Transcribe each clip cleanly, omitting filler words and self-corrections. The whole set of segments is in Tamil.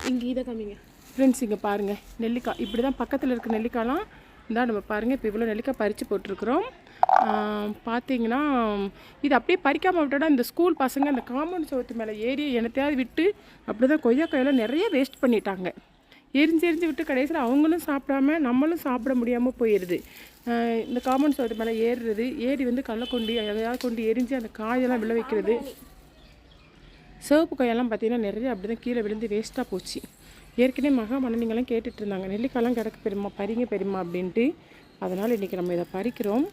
இங்கே இதை காமிங்க ஃப்ரெண்ட்ஸ். இங்கே பாருங்கள் நெல்லிக்காய் இப்படி தான் பக்கத்தில் இருக்க நெல்லிக்காய்லாம் இந்தா நம்ம பாருங்கள். இப்போ இவ்வளோ நெல்லிக்காய் பறித்து போட்டிருக்குறோம். பார்த்தீங்கன்னா இது அப்படியே பறிக்காமல் விட்டோட இந்த ஸ்கூல் பசங்க அந்த காம்பவுண்ட் சவுத்து மேலே ஏறி எனத்தையாவது விட்டு அப்படி தான் கொய்யாக்காயெல்லாம் நிறைய வேஸ்ட் பண்ணிட்டாங்க. எரிஞ்சு விட்டு கடைசியில் அவங்களும் சாப்பிடாம நம்மளும் சாப்பிட முடியாமல் போயிடுது. இந்த காம்பவுண்ட் சவுத்து மேலே ஏறுறது, ஏறி வந்து கள்ளக்கொண்டி எதையாவது கொண்டு எரிஞ்சு அந்த காயெல்லாம் விழ வைக்கிறது. சிவப்பு காயெல்லாம் பார்த்திங்கன்னா நிறைய அப்படி தான் கீழே விழுந்து வேஸ்ட்டாக போச்சு. ஏற்கனவே மகாமணனிங்கெல்லாம் கேட்டுட்டு இருந்தாங்க, நெல்லிக்காயெல்லாம் கிடக்கு பெருமா பறிங்க பெருமா அப்படின்ட்டு. அதனால் இன்றைக்கி நம்ம இதை பறிக்கிறோம்.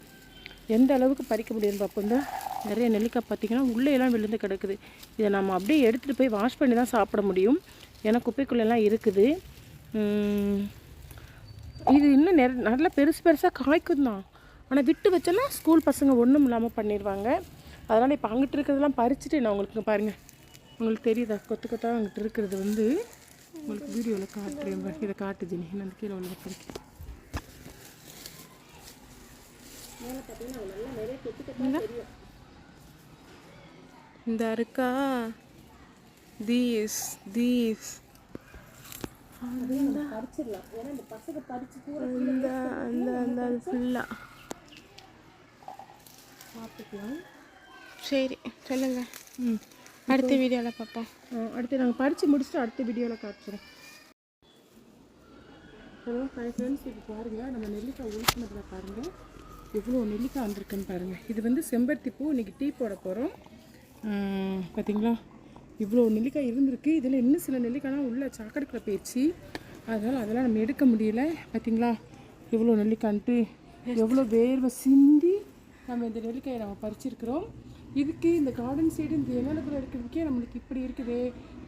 எந்த அளவுக்கு பறிக்க முடியுதுன்னு பார்ப்போம். தான் நிறைய நெல்லிக்காய் பார்த்திங்கன்னா உள்ளேயெல்லாம் விழுந்து கிடக்குது. இதை நம்ம அப்படியே எடுத்துகிட்டு போய் வாஷ் பண்ணி தான் சாப்பிட முடியும். ஏன்னா குப்பைக்குள்ளெல்லாம் இருக்குது. இது இன்னும் நல்லா பெருசாக காய்க்கும் தான். ஆனால் விட்டு வச்சோன்னா ஸ்கூல் பசங்க ஒன்றும் இல்லாமல் பண்ணிடுவாங்க. அதனால் இப்போ அங்கிட்டு இருக்கிறதெல்லாம் பறிச்சுட்டு நான் உங்களுக்கு பாருங்கள், உங்களுக்கு தெரியுதா கொத்து கொத்தாக அங்கிட்டு இருக்கிறது வந்து உங்களுக்கு வீடியோவில் காட்டுறேன். இதை காட்டுது நீ அந்த கீழே உள்ள பறிக்க இந்த இருக்கா தீஸ் அந்த ஃபுல்லாக பார்த்துக்கலாம். சரி சொல்லுங்க. அடுத்த வீடியோவில் பார்ப்போம். அடுத்து நாங்கள் பறித்து முடிச்சுட்டு அடுத்த வீடியோவில் காட்டுறோம். Hello hi friends. இப்போ பாருங்கள் நம்ம நெல்லிக்காய் உளுக்கினதில் பாருங்கள் எவ்வளோ நெல்லிக்காய் வந்திருக்குன்னு பாருங்கள். இது வந்து செம்பருத்தி பூ. இன்றைக்கி டீ போட போகிறோம். பார்த்திங்களா இவ்வளோ நெல்லிக்காய் இருந்திருக்கு. இதில் இன்னும் சில நெல்லிக்காய்லாம் உள்ள சாக்கடைக்குள்ள போயிடுச்சு. அதெல்லாம் நம்ம எடுக்க முடியல. பார்த்திங்களா எவ்வளோ நெல்லிக்காய்ன்ட்டு எவ்வளோ வேர்வை சிந்தி நம்ம இந்த நெல்லிக்காயை நம்ம பறிச்சிருக்கிறோம். இதுக்கு இந்த கார்டன் சைடு இந்த எண்ணெய்க்குள்ளே இருக்கிறதுக்கே நம்மளுக்கு இப்படி இருக்குது.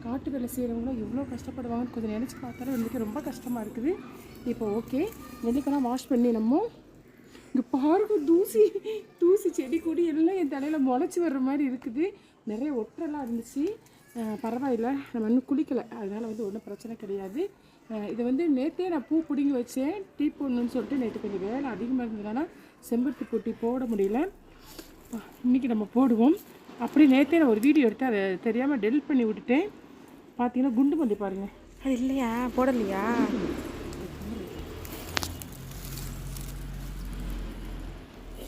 காட்டு வேலை செய்கிறவங்களும் எவ்வளோ கஷ்டப்படுவாங்கன்னு கொஞ்சம் நினச்சி பார்த்தாலும் வந்துட்டு ரொம்ப கஷ்டமாக இருக்குது. இப்போ ஓகே நெல்லிக்காய்லாம் வாஷ் பண்ணி நம்ம இங்கே பாருங்க தூசி செடி கொடி எல்லாம் என் தலையில் முளைச்சி வர்ற மாதிரி இருக்குது. நிறைய ஒற்றெல்லாம் இருந்துச்சு. பரவாயில்லை, நம்ம இன்னும் குளிக்கலை, அதனால் வந்து ஒன்றும் பிரச்சனை கிடையாது. இதை வந்து நேற்றே நான் பூ பிடுங்கி வச்சேன் டீ போடணுன்னு சொல்லிட்டு. நேற்று கொஞ்சம் வேலை அதிகமாக இருந்ததுனால செம்பருத்தி பூட்டி போட முடியல. இன்றைக்கி நம்ம போடுவோம். அப்படி நேற்றே நான் ஒரு வீடியோ எடுத்து அதை தெரியாமல் டெலிட் பண்ணி விட்டுட்டேன். பார்த்தீங்கன்னா குண்டு மல்லி பாருங்கள். அது இல்லையா போடலையா?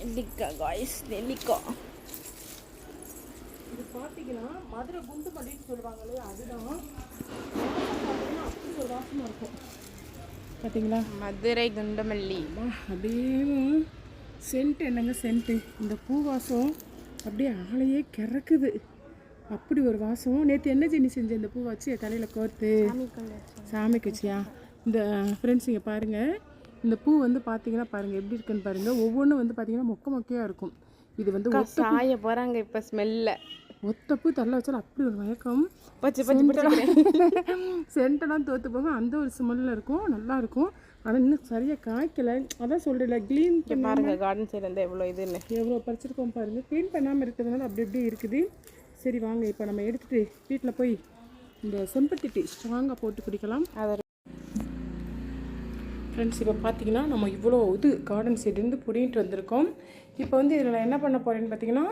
நெல்லிக்காய் காய்ஸ், நெல்லிக்காய் இது பார்த்தீங்கன்னா மதுரை குண்டு மல்லின்னு சொல்லுவாங்களே, அதுதான். அப்படி ஒரு வாசமாக இருக்கும் பார்த்தீங்களா, மதுரை குண்டு மல்லி. அப்படியே சென்ட் என்னங்க சென்ட்டு. இந்த பூ வாசம் அப்படியே ஆளையே கிறக்குது. அப்படி ஒரு வாசம். நேற்று என்ன ஜென்னி செஞ்ச இந்த பூ வச்சு தலையில் கோர்த்து சாமிக்கு வச்சியா? இந்த ஃப்ரெண்ட்ஸ் இங்கே பாருங்கள், இந்த பூ வந்து பார்த்தீங்கன்னா பாருங்கள் எப்படி இருக்குன்னு பாருங்கள். ஒவ்வொன்றும் வந்து பார்த்தீங்கன்னா மொக்கையாக இருக்கும். இது வந்து சாய போகிறாங்க இப்போ ஸ்மெல்ல. ஒத்தப்பூ தள்ள வச்சாலும் அப்படி ஒரு மயக்கம். சென்டெல்லாம் தோற்று போக அந்த ஒரு ஸ்மெல்லில் இருக்கும், நல்லாயிருக்கும். ஆனால் இன்னும் சரியாக காய்க்கலை. அதான் சொல்கிறேன்ல, க்ளீன் பாருங்கள் கார்டன் சைடு வந்து எவ்வளோ இது இல்லை, எவ்வளோ பறிச்சிருக்கோம் பாருங்கள். க்ளீன் பண்ணாமல் இருக்கிறதுனால அப்படி இப்படி இருக்குது. சரி வாங்க இப்போ நம்ம எடுத்துகிட்டு வீட்டில் போய் இந்த செம்பருத்தி டீ ஸ்ட்ராங்காக போட்டு குடிக்கலாம். அதை ஃப்ரெண்ட்ஸ் இப்போ பார்த்தீங்கன்னா நம்ம இவ்வளோ இது கார்டன் சைடுலேருந்து பிடிங்கிட்டு வந்திருக்கோம். இப்போ வந்து இதில் நான் என்ன பண்ண போகிறேன்னு பார்த்தீங்கன்னா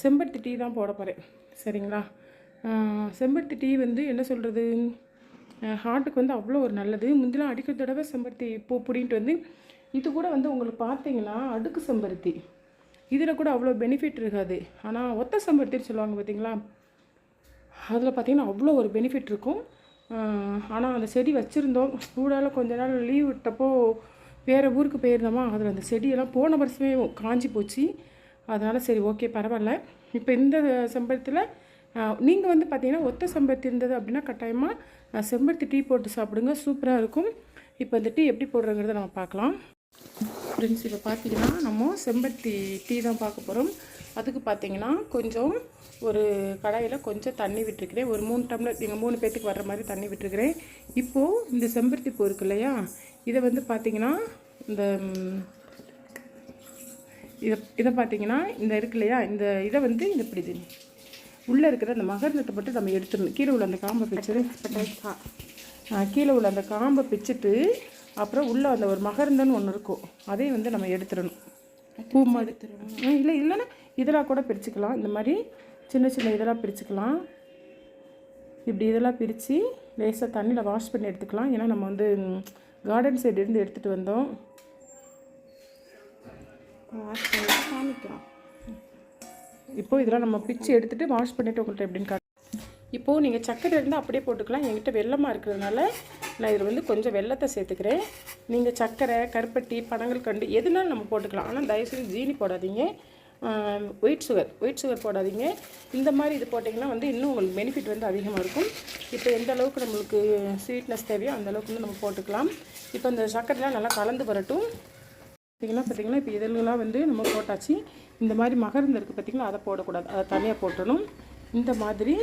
செம்பருத்தி டீ தான் போட போகிறேன். சரிங்களா? செம்பருத்தி டீ வந்து என்ன சொல்கிறது, ஹார்ட்டுக்கு வந்து அவ்வளோ ஒரு நல்லது. முந்திலாம் அடிக்கிற தடவை செம்பருத்தி பூ பிடிங்கிட்டு வந்து இது கூட வந்து உங்களுக்கு பார்த்தீங்கன்னா அடுக்கு செம்பருத்தி, இதில் கூட அவ்வளோ பெனிஃபிட் இருக்காது. ஆனால் ஒத்த செம்பருத்தின்னு சொல்லுவாங்க பார்த்தீங்களா, அதில் பார்த்திங்கன்னா அவ்வளோ ஒரு பெனிஃபிட் இருக்கும். ஆனால் அந்த செடி வச்சுருந்தோம், ஊடால் கொஞ்ச நாள் லீவ் விட்டப்போ வேறு ஊருக்கு போயிருந்தோமா, அதில் அந்த செடியெல்லாம் போன வருஷமே காஞ்சி போச்சு. அதனால் சரி ஓகே பரவாயில்ல. இப்போ இந்த செம்பருத்தியில் நீங்கள் வந்து பார்த்தீங்கன்னா ஒத்த செம்பருத்தி இருந்தது அப்படின்னா கட்டாயமாக செம்பருத்தி டீ போட்டு சாப்பிடுங்க, சூப்பராக இருக்கும். இப்போ இந்த டீ எப்படி போடுறங்கிறத நம்ம பார்க்கலாம். ஃப்ரெண்ட்ஸ் இப்போ பார்த்தீங்கன்னா நம்ம செம்பருத்தி டீ தான் பார்க்க போகிறோம். அதுக்கு பார்த்தீங்கன்னா கொஞ்சம் ஒரு கடாயில் கொஞ்சம் தண்ணி விட்டுருக்கிறேன். ஒரு 3 டம்ளர், நீங்கள் 3 பேர்த்துக்கு வர்ற மாதிரி தண்ணி விட்டுருக்கிறேன். இப்போது இந்த செம்பருத்தி பூ இருக்கு இல்லையா, இதை வந்து பார்த்தீங்கன்னா இந்த இதை பார்த்தீங்கன்னா இந்த இருக்கு இல்லையா, இந்த இதை வந்து இந்த பிடிது உள்ளே இருக்கிற அந்த மகரந்தத்தை மட்டும் நம்ம எடுத்துடணும். கீழே உள்ள அந்த காம்பை பிச்சுட்டு கீழே உள்ள அந்த காம்பை பிச்சுட்டு அப்புறம் உள்ளே அந்த ஒரு மகரந்தன்னு ஒன்று இருக்கும், அதையும் வந்து நம்ம எடுத்துடணும். பூ மாதிரி இல்லைன்னா இதெல்லாம் கூட பிரிச்சுக்கலாம். இந்த மாதிரி சின்ன சின்ன இதெல்லாம் பிரிச்சுக்கலாம். இப்படி இதெல்லாம் பிரித்து லேசாக தண்ணியில் வாஷ் பண்ணி எடுத்துக்கலாம். ஏன்னா நம்ம வந்து கார்டன் சைடுலேருந்து எடுத்துகிட்டு வந்தோம். வாஷ் பண்ணி காமிக்கலாம். இப்போது இதெல்லாம் நம்ம பிச்சு எடுத்துகிட்டு வாஷ் பண்ணிவிட்டு உங்கள்கிட்ட எப்படின்னு இப்போது நீங்கள் சக்கரை இருந்தால் அப்படியே போட்டுக்கலாம். என்கிட்ட வெல்லமாக இருக்கிறதுனால நான் இதில் வந்து கொஞ்சம் வெல்லத்தை சேர்த்துக்கிறேன். நீங்கள் சக்கரை, கருப்பட்டி, பனங்கல்கண்டு எதுனாலும் நம்ம போட்டுக்கலாம். ஆனால் தயவுசெய்து ஜீனி போடாதீங்க, ஒயிட் சுகர் போடாதீங்க. இந்த மாதிரி இது போட்டிங்கன்னா வந்து இன்னும் உங்களுக்கு பெனிஃபிட் வந்து அதிகமாக இருக்கும். இப்போ எந்த அளவுக்கு நம்மளுக்கு ஸ்வீட்னஸ் தேவையோ அந்த அளவுக்கு வந்து நம்ம போட்டுக்கலாம். இப்போ இந்த சக்கரைலாம் நல்லா கலந்து வரட்டும். பார்த்திங்கன்னா இப்போ இதெல்லாம் வந்து நம்ம போட்டாச்சு. இந்த மாதிரி மகர்ந்து இருக்குது பார்த்திங்களா, அதை போடக்கூடாது, அதை தனியாக போட்டணும். இந்த மாதிரி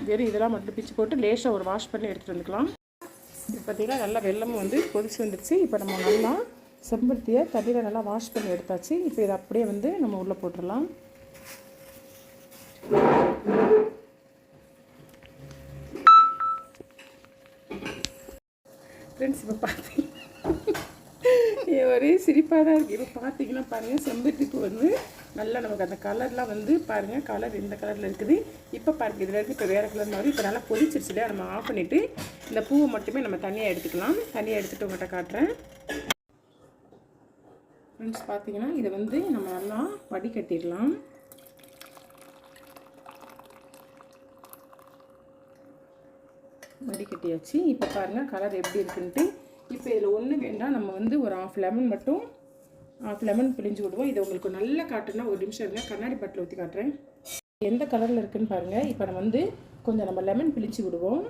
வெறும் இதெல்லாம் மட்டும் பிச்சு போட்டு லேசாக ஒரு வாஷ் பண்ணி எடுத்துகிட்டு வந்துக்கலாம். இப்போ பார்த்திங்கன்னா நல்லா வெல்லமும் வந்து கொதிச்சு வந்துடுச்சு. இப்போ நம்ம நல்லா செம்பருத்தியை தண்ணியில் நல்லா வாஷ் பண்ணி எடுத்தாச்சு. இப்போ இதை அப்படியே வந்து நம்ம உள்ளே போட்டுடலாம். ஃப்ரெண்ட்ஸ் இப்போ பார்த்தீங்கன்னா ஒரே சிரிப்பாக தான் இருக்குது. இப்போ பார்த்தீங்கன்னா பாருங்கள், செம்பருத்தி பூ வந்து நல்லா நமக்கு அந்த கலர்லாம் வந்து பாருங்கள், கலர் இந்த கலரில் இருக்குது. இப்போ பாருங்கள், இதில் இருக்குது இப்போ வேறு கலர் மாதிரி இப்போ நல்லா கொதிச்சிருச்சு இல்லையா. நம்ம ஆஃப் பண்ணிவிட்டு இந்த பூவை மட்டுமே நம்ம தனியாக எடுத்துக்கலாம். தனியாக எடுத்துகிட்டு உங்கள்கிட்ட காட்டுறேன். ஃப்ரெண்ட்ஸ் பார்த்தீங்கன்னா இதை வந்து நம்ம நல்லா வடிகட்டிடலாம். வடிகட்டியாச்சு. இப்போ பாருங்கள் கலர் எப்படி இருக்குன்ட்டு. இப்போ இதில் ஒன்றும் வேண்டாம், நம்ம வந்து ஒரு ஆஃப் லெமன் பிழிஞ்சு விடுவோம். இதை உங்களுக்கு நல்லா காட்டுனா ஒரு நிமிஷம் இருங்க, கண்ணாடி பாட்டில் ஊற்றி காட்டுறேன். எந்த கலரில் இருக்குதுன்னு பாருங்கள். இப்போ நம்ம வந்து கொஞ்சம் நம்ம லெமன் பிழிச்சு விடுவோம்.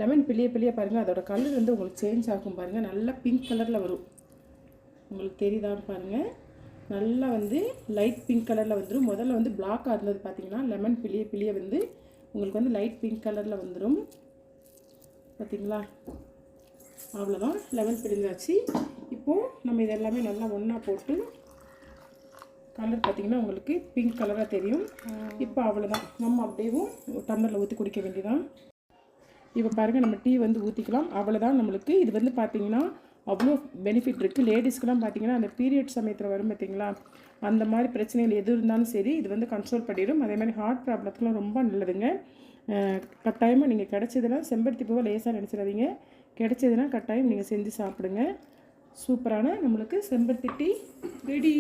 லெமன் பிழிய பாருங்கள், அதோட கலர் வந்து உங்களுக்கு சேஞ்ச் ஆகும் பாருங்கள். நல்லா பிங்க் கலரில் வரும். உங்களுக்கு தெரியுதான்னு பாருங்கள், நல்லா வந்து லைட் பிங்க் கலரில் வந்துடும். முதல்ல வந்து பிளாக்காக இருந்தது பார்த்தீங்கன்னா, லெமன் பிழிய வந்து உங்களுக்கு வந்து லைட் பிங்க் கலரில் வந்துடும். பார்த்தீங்களா, அவ்வளோதான், லெமன் பிழிஞ்சாச்சு. இப்போது நம்ம இதெல்லாமே நல்லா ஒன்றா போட்டு கலர் பார்த்திங்கன்னா உங்களுக்கு பிங்க் கலராக தெரியும். இப்போ அவ்வளோதான், நம்ம அப்படியேவும் டம்ளரில் ஊற்றி குடிக்க வேண்டியதான். இப்போ பாருங்கள், நம்ம டீ வந்து ஊற்றிக்கலாம். அவ்வளோதான் நம்மளுக்கு. இது வந்து பார்த்திங்கன்னா அவ்வளோ பெனிஃபிட் இருக்குது. லேடிஸ்க்கெலாம் பார்த்திங்கன்னா அந்த பீரியட் சமயத்தில் வரும் பார்த்திங்களா, அந்த மாதிரி பிரச்சனைகள் எது இருந்தாலும் சரி இது வந்து கண்ட்ரோல் பண்ணிடும். அதே மாதிரி ஹார்ட் ப்ராப்ளத்துக்குலாம் ரொம்ப நல்லதுங்க. கட்டாயமாக நீங்கள் கிடச்சதுன்னா செம்பருத்தி பூவை லேசாக நினச்சிடாதீங்க. கிடைச்சதுன்னா கட்டாயம் நீங்கள் செஞ்சு சாப்பிடுங்க. சூப்பரான நம்மளுக்கு செம்பருத்தி டீ ரெடி.